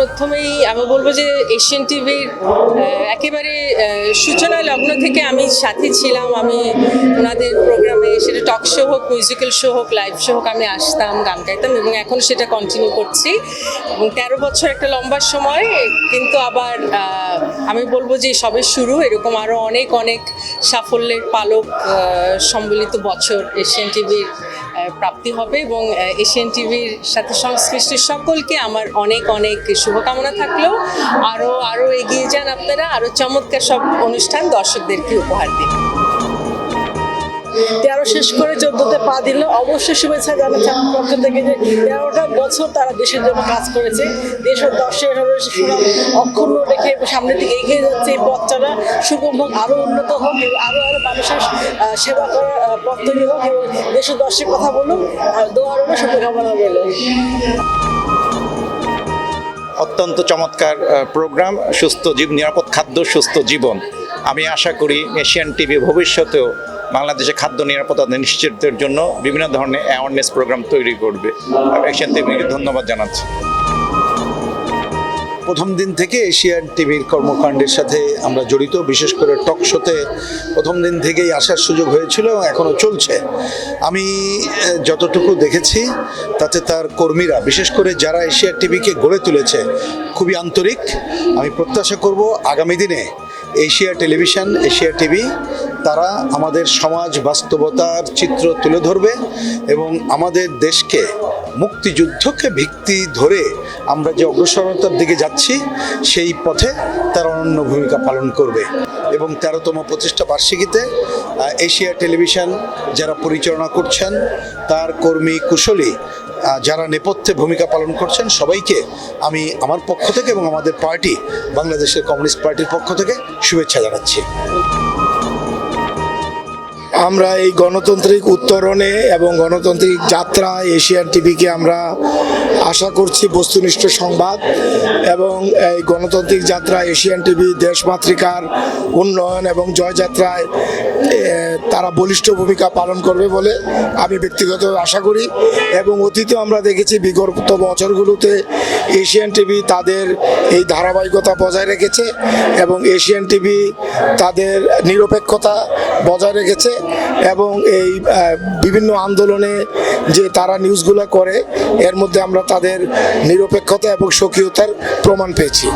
প্রথমেই আমি বলবো যে এশিয়ান টিভির একেবারে সূচনা লগ্ন থেকে আমি সাথে ছিলাম। আমি ওনাদের প্রোগ্রামে, সেটা টক শো হোক, মিউজিক্যাল শো হোক, লাইভ শো হোক, আমি আসতাম, গান গাইতাম এবং এখন সেটা কন্টিনিউ করছি। এবং 13 বছর একটা লম্বা সময়, কিন্তু আবার আমি বলবো যে সবে শুরু। এরকম আরও অনেক অনেক সাফল্যের পালক সম্বলিত বছর এশিয়ান টিভির প্রাপ্তি হবে এবং এশিয়ান টিভির সাথে সংশ্লিষ্ট সকলকে আমার অনেক অনেক শুভকামনা থাকলেও আরও এগিয়ে যান আপনারা, আরও চমৎকার সব অনুষ্ঠান দর্শকদেরকে উপহার দিন। 13 শেষ করে 14তে পা দিল, অবশ্যই শুভেচ্ছা জানাচ্ছি আমার পক্ষ থেকে যে 13টা বছর তারা দেশের জন্য কাজ করেছে। দেশ ও দর্শকের সুনাম অক্ষুণ্ণ রেখে সামনের দিকে এগিয়ে যাচ্ছে। এই পথটা সুগম হোক, আরও উন্নত হোক, আরও মানুষের সেবা করার পথ তৈরি হোক এবং দেশ ও দর্শকের কথা বলুন, দোয়া রইল, শুভকামনা রইল। অত্যন্ত চমৎকার প্রোগ্রাম, নিরাপদ খাদ্য সুস্থ জীবন। আমি আশা করি এশিয়ান টিভি ভবিষ্যতেও বাংলাদেশে খাদ্য নিরাপত্তা নিশ্চিতের জন্য বিভিন্ন ধরনের অ্যাওয়ারনেস প্রোগ্রাম তৈরি করবে। এশিয়ান টিভিকে ধন্যবাদ জানাচ্ছি। প্রথম দিন থেকে এশিয়ান টিভির কর্মকাণ্ডের সাথে আমরা জড়িত, বিশেষ করে টক শোতে প্রথম দিন থেকেই আসার সুযোগ হয়েছিল এবং এখনও চলছে। আমি যতটুকু দেখেছি তাতে তার কর্মীরা, বিশেষ করে যারা এশিয়ান টিভিকে গড়ে তুলেছে, খুবই আন্তরিক। আমি প্রত্যাশা করব আগামী দিনে এশিয়া টেলিভিশন, এশিয়া টিভি তারা আমাদের সমাজ বাস্তবতার চিত্র তুলে ধরবে এবং আমাদের দেশকে, মুক্তিযুদ্ধকে ভিত্তি ধরে আমরা যে অগ্রসরতার দিকে যাচ্ছি সেই পথে তারা অনন্য ভূমিকা পালন করবে। এবং 13তম প্রতিষ্ঠা বার্ষিকীতে এশিয়া টেলিভিশন যারা পরিচালনা করছেন, তার কর্মী কুশলী যারা নেপথ্যে ভূমিকা পালন করছেন, সবাইকে আমি আমার পক্ষ থেকে এবং আমাদের পার্টি, বাংলাদেশের কমিউনিস্ট পার্টির পক্ষ থেকে শুভেচ্ছা জানাচ্ছি। আমরা এই গণতান্ত্রিক উত্তরণে এবং গণতান্ত্রিক যাত্রা এশিয়ান টিভিকে আমরা আশা করছি বস্তুনিষ্ঠ সংবাদ, এবং এই গণতান্ত্রিক যাত্রা এশিয়ান টিভি দেশমাতৃকার উন্নয়ন এবং জয়যাত্রায় তারা বলিষ্ঠ ভূমিকা পালন করবে বলে আমি ব্যক্তিগতভাবে আশা করি। এবং অতীতে আমরা দেখেছি বিগত বছরগুলোতে এশিয়ান টিভি তাদের এই ধারাবাহিকতা বজায় রেখেছে এবং এশিয়ান টিভি তাদের নিরপেক্ষতা বজায় রেখেছে এবং এই বিভিন্ন আন্দোলনে যে তারা নিউজগুলো করে, এর মধ্যে আমরা তাদের নিরপেক্ষতা এবং সক্রিয়তার প্রমাণ পেয়েছি।